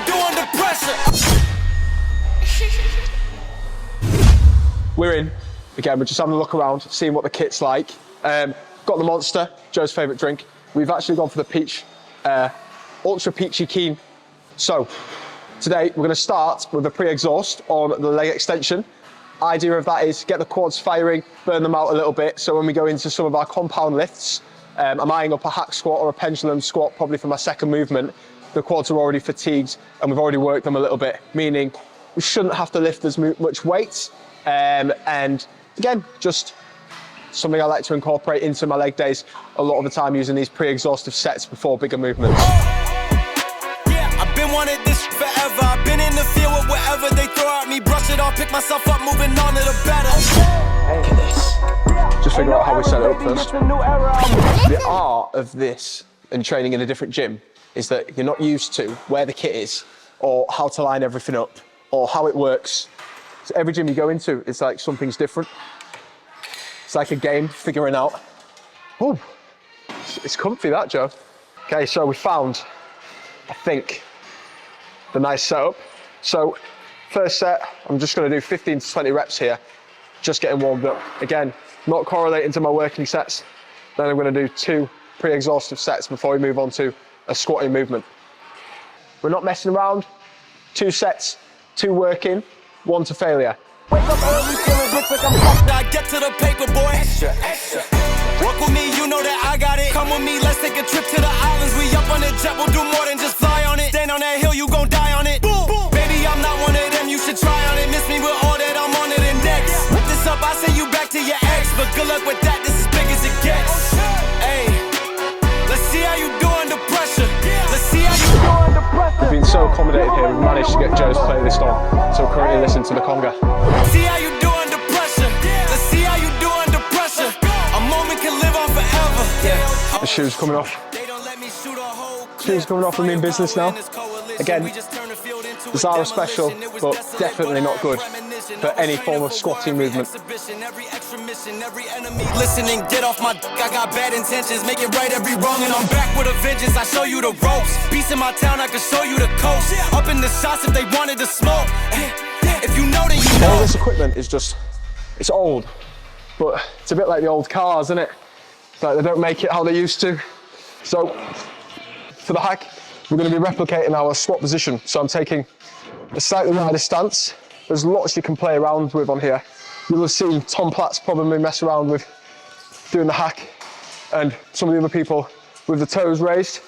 do under pressure? We're in. Again, we're just having a look around, seeing what the kit's like. Got the Monster, Joe's favourite drink. We've actually gone for the peach, ultra peachy keen. So, today we're going to start with a pre-exhaust on the leg extension. Idea of that is get the quads firing, burn them out a little bit, so when we go into some of our compound lifts, I'm eyeing up a hack squat or a pendulum squat probably for my second movement. The quads are already fatigued and we've already worked them a little bit, meaning we shouldn't have to lift as much weight. And again, just something I like to incorporate into my leg days a lot of the time, using these pre-exhaustive sets before bigger movements. Yeah, I've been wanting this forever. I've been in the field with whatever they throw at me. Brush it off, pick myself up, moving on to the better. Look at this. Just figure out how we set it up first. The art of this and training in a different gym is that you're not used to where the kit is or how to line everything up or how it works. So every gym you go into, it's like something's different. It's like a game figuring out. Oh, it's comfy that, Joe. Okay, so we found, I think, the nice setup. So first set, I'm just gonna do 15 to 20 reps here, just getting warmed up. Again, not correlating to my working sets. Then I'm gonna do 2 pre-exhaustive sets before we move on to a squatting movement. We're not messing around. 2 sets, 2 working, 1 to failure. Wake up early, feeling rich like I'm fucked. I get to the paper, boy. Extra, extra. Walk with me, you know that I got it. Come with me, let's take a trip to the islands. We up on the jet, we'll do more than just fly on it. Stand on that hill, you gon' die on it. Boom, boom. Baby, I'm not one of them, you should try on it. Miss me with all that, I'm on it and next. Whip this up, I send you back to your ex. But good luck with that, this is big as it gets. Hey, let's see how you do under pressure. Let's see how you do under pressure. We've been so accommodated here, we've managed to get Joe's playlist on. So we're currently listening to the conga. See how you do under pressure. Let's see how you do under pressure. A moment can live on forever. The shoe's coming off. Shoes coming off with me in business now. Again, Zara special, but definitely not good for any form of squatting movement. Listening, get off my dick, I got bad intentions, make it right every wrong, and I'm back with a vengeance. I show you the ropes. Peace in my town, I can show you the coast. Up in the shots if they wanted to smoke. If you know, then you know. All this equipment is just, it's old, but it's a bit like the old cars, isn't it? Like they don't make it how they used to. So for the hack, we're going to be replicating our squat position. So I'm taking a slightly wider stance. There's lots you can play around with on here. You'll have seen Tom Platts probably mess around with doing the hack, and some of the other people with the toes raised,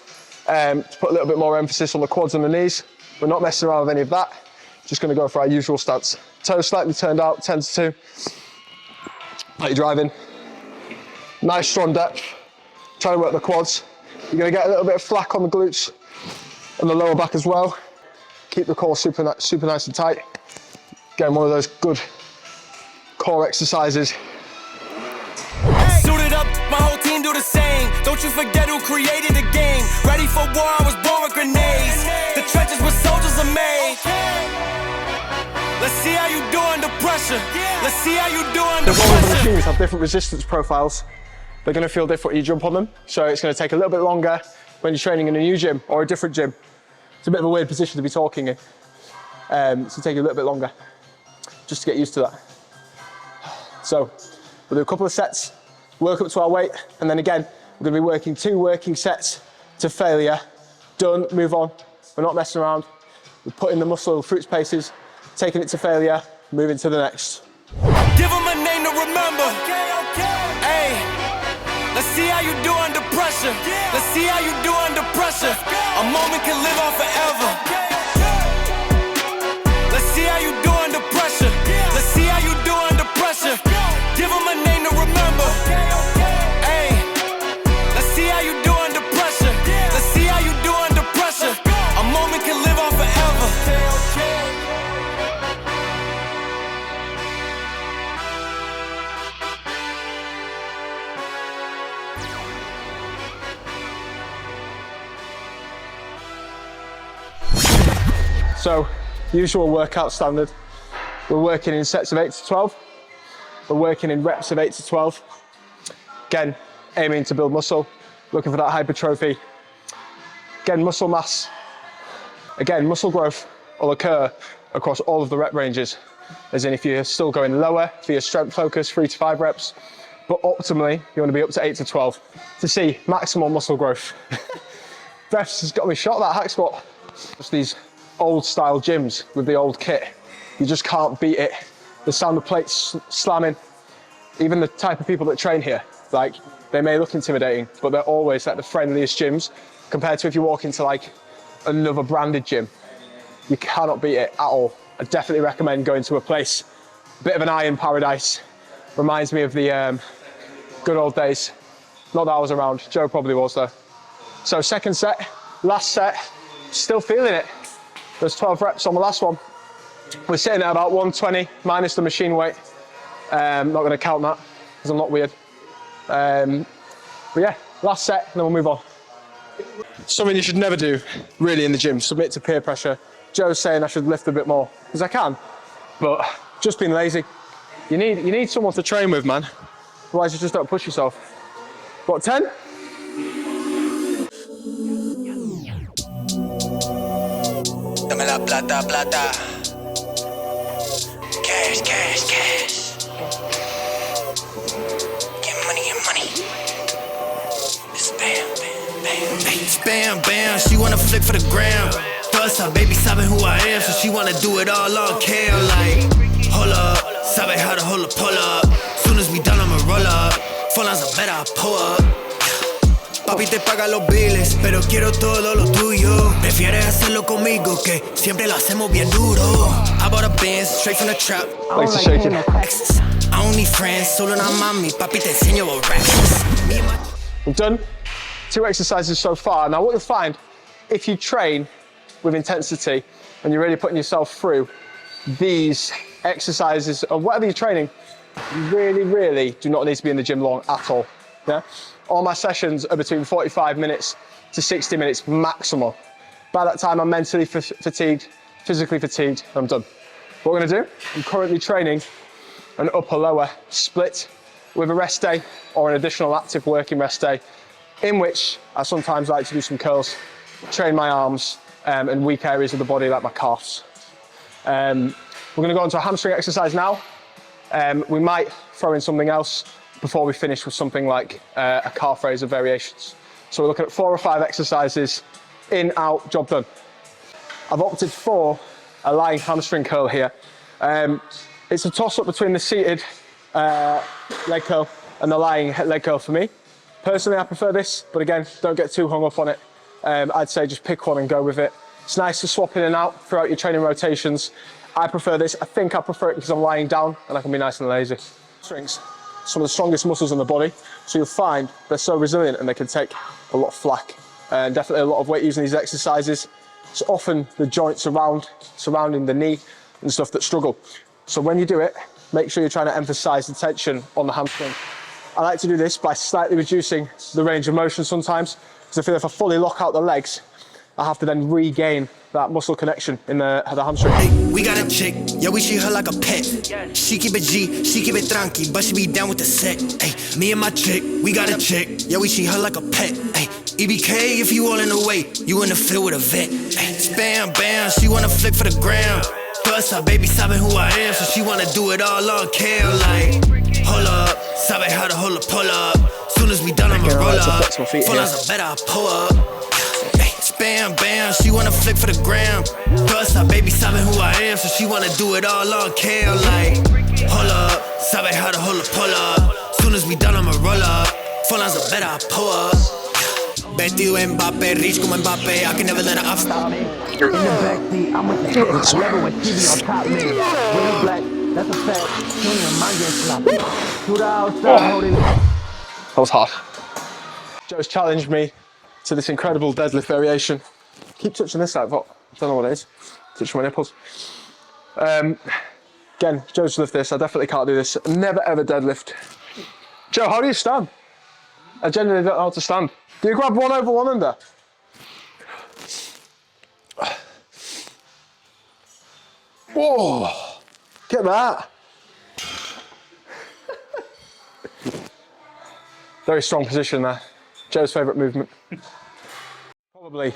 to put a little bit more emphasis on the quads and the knees. We're not messing around with any of that. Just going to go for our usual stance. Toes slightly turned out, 10 to 2. Like you're driving. Nice strong depth. Trying to work the quads. You're going to get a little bit of flack on the glutes and the lower back as well. Keep the core super nice and tight. Again, one of those good core exercises. Suited up, my whole team do the same. Don't you forget who created the game. Ready for war, I was born with grenades. The trenches where soldiers are made. Let's see how you do under pressure. Let's see how you do under All of the pressure. machines have different resistance profiles. They're going to feel different when you jump on them. So it's going to take a little bit longer when you're training in a new gym or a different gym. It's a bit of a weird position to be talking in. So take a little bit longer just to get used to that. So we'll do a couple of sets, work up to our weight, and then again, we're going to be working 2 working sets to failure. Done, move on. We're not messing around. We're putting the muscle fruits paces, taking it to failure, moving to the next. Give them a name to remember. Hey, let's see how you do under pressure. Let's see how you do under pressure. A moment can live on forever. Let's see how you do under pressure. Let's see how you do under pressure. Give them a name to remember. Hey, let's see how you do under pressure. Let's see how you do under pressure. A moment can live on forever. So, usual workout standard. We're working in sets of 8 to 12. We're working in reps of 8 to 12. Again, aiming to build muscle, looking for that hypertrophy. Again, muscle mass Again, muscle growth will occur across all of the rep ranges, as in if you're still going lower for your strength focus, 3 to 5 reps, but optimally, you want to be up to 8 to 12 to see maximal muscle growth. Refs has got me shot that hack squat. Just these old style gyms with the old kit, you just can't beat it. The sound of plates slamming, even the type of people that train here, like they may look intimidating, but they're always like the friendliest gyms compared to if you walk into like another branded gym. You cannot beat it at all. I definitely recommend going to a place, a bit of an iron paradise. Reminds me of the good old days. Not that I was around, Joe probably was though. So second set, last set, still feeling it. There's 12 reps on the last one. We're sitting at about 120 minus the machine weight. Not gonna count that because I'm not weird. But yeah, last set, and then we'll move on. Something you should never do, really, in the gym, submit to peer pressure. Joe's saying I should lift a bit more, because I can, but just being lazy. You need someone to train with, man. Otherwise you just don't push yourself. What, 10? Dame la plata, plata. Cash, cash, cash. Get money, get money. Spam, bam, bam. Hey, spam, bam. She wanna flick for the gram. Plus, her baby sabe who I am, so she wanna do it all on cam. Like, hold up, sabe how to hold a pull up. Soon as we done, I'ma roll up. Phone lines are better, I pull up. Papi te paga los biles, pero quiero todo lo tuyo. Prefieres hacerlo conmigo, que siempre lo hacemos bien duro. I bought a Benz straight from the trap. Thanks for shaking. I don't need friends, solo una mami. Papi te enseño racks. We've done 2 exercises so far. Now what you'll find, if you train with intensity and you're really putting yourself through these exercises or whatever you're training, you really do not need to be in the gym long at all. Yeah? All my sessions are between 45 minutes to 60 minutes maximum. By that time, I'm mentally fatigued, physically fatigued, and I'm done. What we're gonna do, I'm currently training an upper-lower split with a rest day or an additional active working rest day, in which I sometimes like to do some curls, train my arms, and weak areas of the body like my calves. We're gonna go into a hamstring exercise now. We might throw in something else before we finish with something like a calf raiser variations. So we're looking at 4 or 5 exercises, in, out, job done. I've opted for a lying hamstring curl here. It's a toss up between the seated leg curl and the lying leg curl for me. Personally, I prefer this, but again, don't get too hung up on it. I'd say just pick one and go with it. It's nice to swap in and out throughout your training rotations. I prefer this. I think I prefer it because I'm lying down and I can be nice and lazy. Strings, some of the strongest muscles in the body, so you'll find they're so resilient and they can take a lot of flack. And definitely a lot of weight using these exercises. It's often the joints surrounding the knee and stuff that struggle. So when you do it, make sure you're trying to emphasize the tension on the hamstring. I like to do this by slightly reducing the range of motion sometimes, because I feel if I fully lock out the legs, I have to then regain that muscle connection in the hamstring. Hey, we got a chick, yeah, we treat her like a pet. She keep it G, she keep it tranqui, but she be down with the set. Hey, me and my chick, we got a chick, yeah, we treat her like a pet. Hey, EBK if you all in the way, you in the field with a vet. Hey, spam, bam, she wanna flick for the gram. Plus, her baby sabe who I am, so she wanna do it all on cam. Like, hold up, sabe how to hold a pull up. Soon as we done, I'ma roll up. Phone lines are better, I pull up. Bam, bam, she wanna flick for the gram. Plus, her baby sabe who I am, so she wanna do it all on cam. Like, hold up, sabe how to hold a pull up. Soon as we done, I'ma roll up. Phone lines are better, I pull up. Vestido Mbappe, rich como Mbappe, I can never let her off stop me. In the backseat, I'm with the hit. I love it when she be on top, man. Really black, that's a fact. Tony and my get sloppy. Shoot outside, holding. That was hard. Joe's challenged me to this incredible deadlift variation. Keep touching this like what? I don't know what it is. Touch my nipples. Again, Joe's lift this. I definitely can't do this. Never ever deadlift. Joe, how do you stand? I genuinely don't know how to stand. Do you grab 1 over 1 under? Whoa! Get that. Very strong position there. Joe's favourite movement. Probably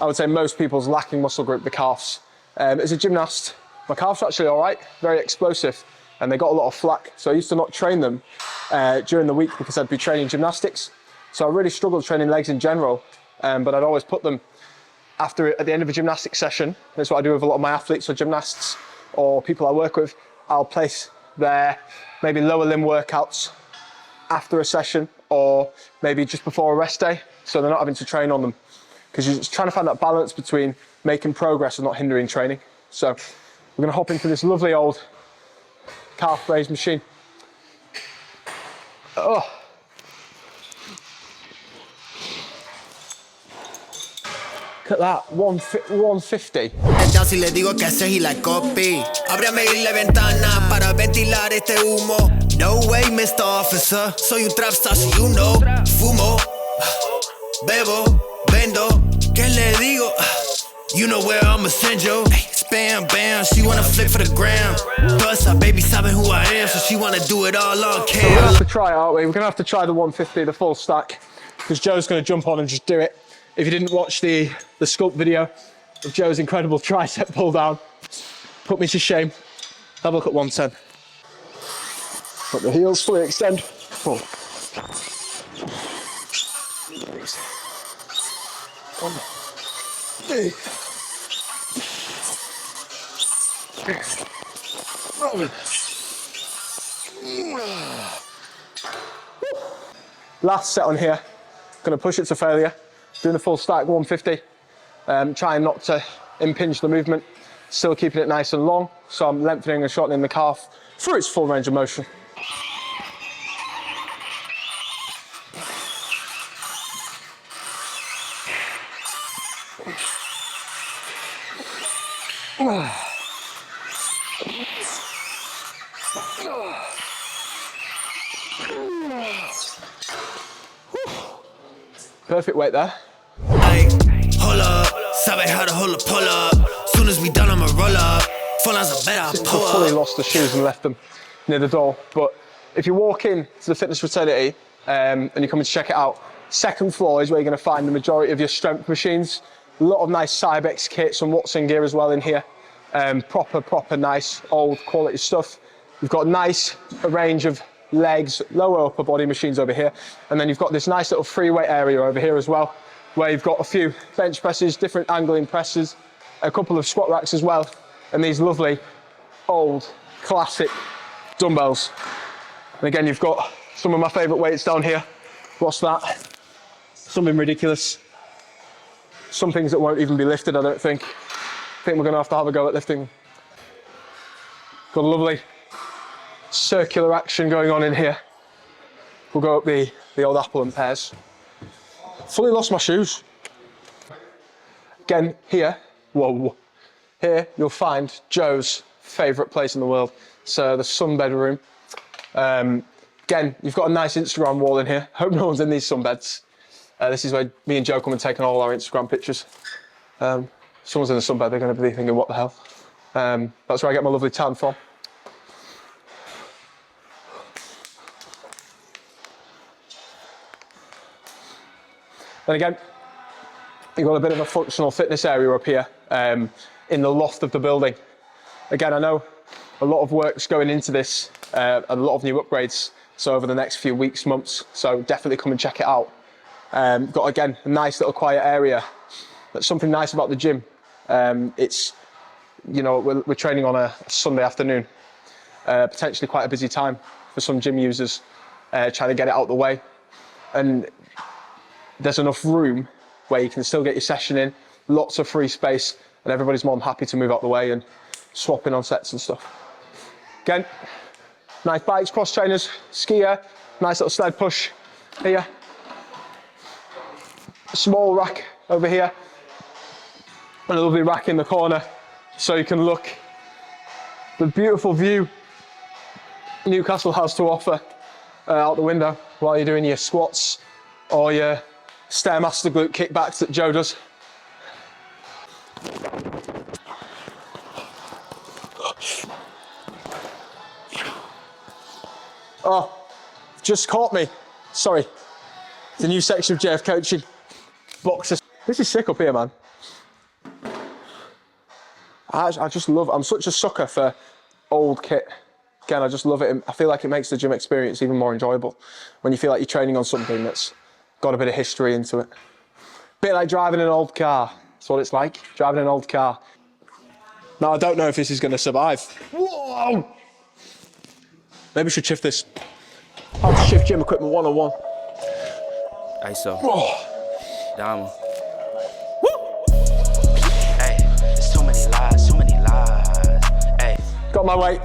I would say most people's lacking muscle group, the calves. As a gymnast, my calves are actually all right, very explosive, and they got a lot of flack. So I used to not train them during the week because I'd be training gymnastics. So I really struggled training legs in general, but I'd always put them at the end of a gymnastics session. That's what I do with a lot of my athletes or gymnasts or people I work with. I'll place their maybe lower limb workouts after a session or maybe just before a rest day, so they're not having to train on them. Because you're just trying to find that balance between making progress and not hindering training. So we're gonna hop into this lovely old calf raise machine. Oh. Look at that, 150. Ya si le digo que haces y la copy. Ábrame la ventana para ventilar este humo. No way, Mr. Officer. Soy un trap star, so you know. Fumo, bebo, vendo. ¿Qué le digo? You know where I'ma send you. Spam, bam, she wanna flip for the gram. Plus, her baby sabe who I am, so she wanna do it all on So we're gonna camera. have to try it, aren't we? We're gonna have to try the 150, the full stack, because Joe's gonna jump on and just do it. If you didn't watch the sculpt video of Joe's incredible tricep pull down, put me to shame. Have a look at 110. Put the heels, fully extend, pull. 1, 2, 7. Last set on here, gonna push it to failure. Doing the full stack 150, trying not to impinge the movement, still keeping it nice and long, so I'm lengthening and shortening the calf through its full range of motion. Perfect weight there. Ay, hold up, sabe how to hold a pull up. Soon as we done, I'ma roll up. Full as a better I've pull fully up. lost the shoes and left them near the door. But if you walk in to the Fitness Fraternity and you're coming to check it out, second floor is where you're going to find the majority of your strength machines. A lot of nice Cybex kits and Watson gear as well in here. Proper nice old quality stuff. You've got a range of legs, lower upper body machines over here. And then you've got this nice little free weight area over here as well, where you've got a few bench presses, different angling presses, a couple of squat racks as well, and these lovely old classic dumbbells. And again, you've got some of my favorite weights down here. What's that? Something ridiculous. Some things that won't even be lifted, I don't think. I think we're gonna have to have a go at lifting. Got a lovely circular action going on in here. We'll go up the old apple and pears. Fully lost my shoes. Again, here you'll find Joe's favourite place in the world. So the sunbed room. Again, you've got a nice Instagram wall in here. Hope no one's in these sunbeds. This is where me and Joe come and take all our Instagram pictures. Someone's in the sunbed, they're going to be thinking, what the hell? That's where I get my lovely tan from. Then again, you've got a bit of a functional fitness area up here in the loft of the building. Again, I know a lot of work's going into this, a lot of new upgrades, so over the next few weeks, months, so definitely come and check it out. Got, again, a nice little quiet area. That's something nice about the gym. It's, you know, we're training on a Sunday afternoon, potentially quite a busy time for some gym users, trying to get it out the way. And there's enough room where you can still get your session in, lots of free space, and everybody's more than happy to move out the way and swap in on sets and stuff. Again, nice bikes, cross trainers, skier, nice little sled push here. A small rack over here, and a lovely rack in the corner, so you can look the beautiful view Newcastle has to offer out the window while you're doing your squats or your Stairmaster glute kickbacks that Joe does. Oh, just caught me. Sorry. The new section of JF coaching. Boxers. This is sick up here, man. I just love, I'm such a sucker for old kit. Again, I just love it. I feel like it makes the gym experience even more enjoyable when you feel like you're training on something that's got a bit of history into it. Bit like driving an old car. That's what it's like, driving an old car. Now, I don't know if this is going to survive. Whoa! Maybe we should shift this. How to shift gym equipment 101. Hey, so. Oh. Diamond. Hey, there's so many lies, so many lies. Hey. Got my weight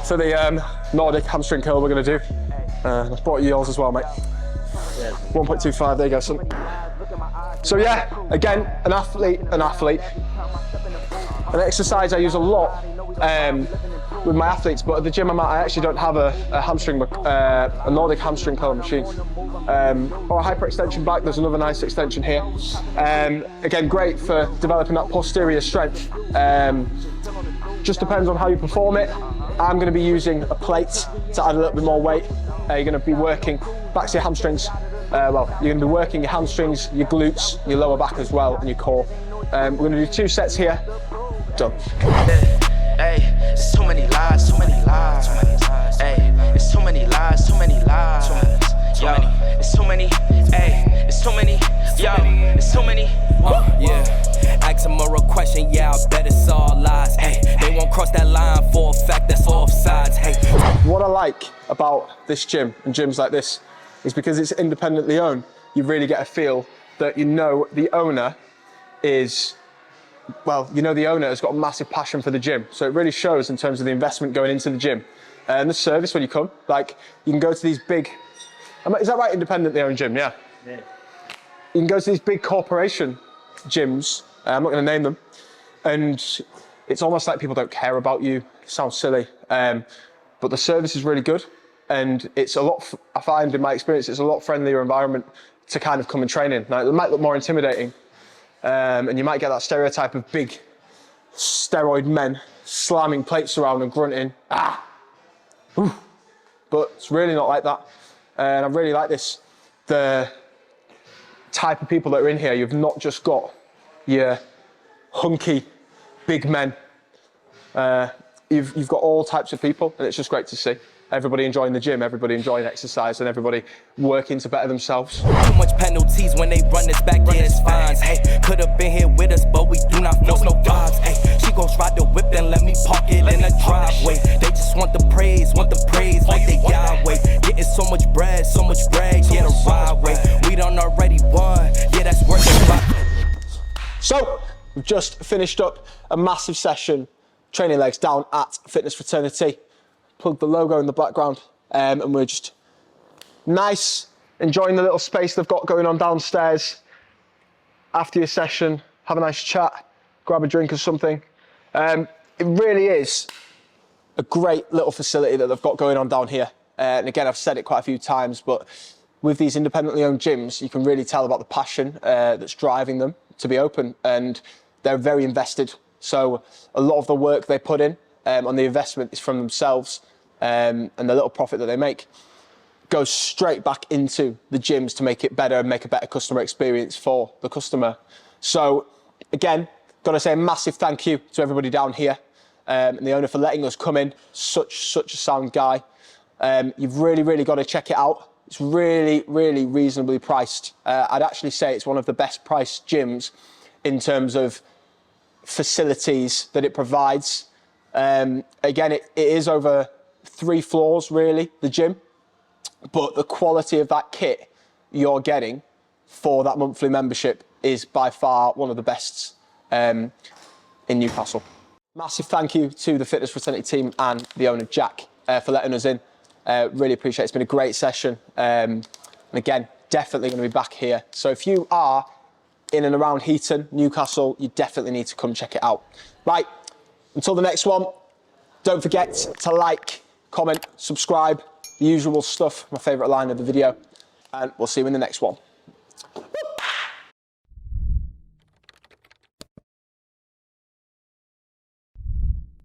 for the Nordic hamstring curl we're going to do. I brought you yours as well, mate. 1.25, there you go, son. So yeah, again, an athlete. An exercise I use a lot with my athletes, but at the gym I actually don't have a Nordic hamstring curl machine. Or a hyperextension bike, there's another nice extension here. Again, great for developing that posterior strength. Just depends on how you perform it. I'm going to be using a plate to add a little bit more weight. You're going to be working back to your hamstrings. Well, you're going to be working your hamstrings, your glutes, your lower back as well, and your core. We're going to do 2 sets here. Done. Hey, there's so many lies, so many lies. Hey, there's so many lies, so many lies. Yo, there's so many. Hey, there's so many. Yo, there's so many. Yeah. Ask them a real question, yeah, I bet it's all lies. Hey, they won't cross that line for a fact, that's offsides. Hey. What I like about this gym and gyms like this is because it's independently owned, you really get a feel that you know the owner is, well, you know the owner has got a massive passion for the gym. So it really shows in terms of the investment going into the gym. And the service when you come, like you can go to these big, is that right, independently owned gym, yeah? Yeah. You can go to these big corporation gyms, I'm not going to name them, and it's almost like people don't care about you. It sounds silly, but the service is really good, and it's a lot, I find in my experience, it's a lot friendlier environment to kind of come and train in. Now, it might look more intimidating, and you might get that stereotype of big steroid men slamming plates around and grunting, Ooh. But it's really not like that, and I really like this. The type of people that are in here, you've not just got your hunky big men. You've got all types of people, and it's just great to see. Everybody enjoying the gym, everybody enjoying exercise, and everybody working to better themselves. Too much penalties when they run us back, yeah, it's fines. Hey, could have been here with us, but we do not force no vibes. Hey, she gon' ride the whip and let me park it in the driveway. They just want the praise like they Yahweh. Getting so much bread, yeah, the ride way. We done already won, yeah, that's worth it. So, we've just finished up a massive session training legs down at Fitness Fraternity. Plugged the logo in the background, and we're just nice, enjoying the little space they've got going on downstairs. After your session, have a nice chat, grab a drink or something. It really is a great little facility that they've got going on down here. And again, I've said it quite a few times, but with these independently owned gyms, you can really tell about the passion that's driving them to be open, and they're very invested. So a lot of the work they put in on the investment is from themselves, and the little profit that they make goes straight back into the gyms to make it better and make a better customer experience for the customer. So again, got to say a massive thank you to everybody down here and the owner for letting us come in. Such a sound guy. You've really got to check it out. It's really reasonably priced. I'd actually say it's one of the best priced gyms in terms of facilities that it provides. Again, it is over 3 floors, really, the gym, but the quality of that kit you're getting for that monthly membership is by far one of the best in Newcastle. Massive thank you to the Fitness Fraternity team and the owner, Jack, for letting us in. Really appreciate it. It's been a great session. And again, definitely going to be back here. So if you are in and around Heaton, Newcastle, you definitely need to come check it out. Right, until the next one, don't forget to like, comment, subscribe, the usual stuff, my favourite line of the video, and we'll see you in the next one.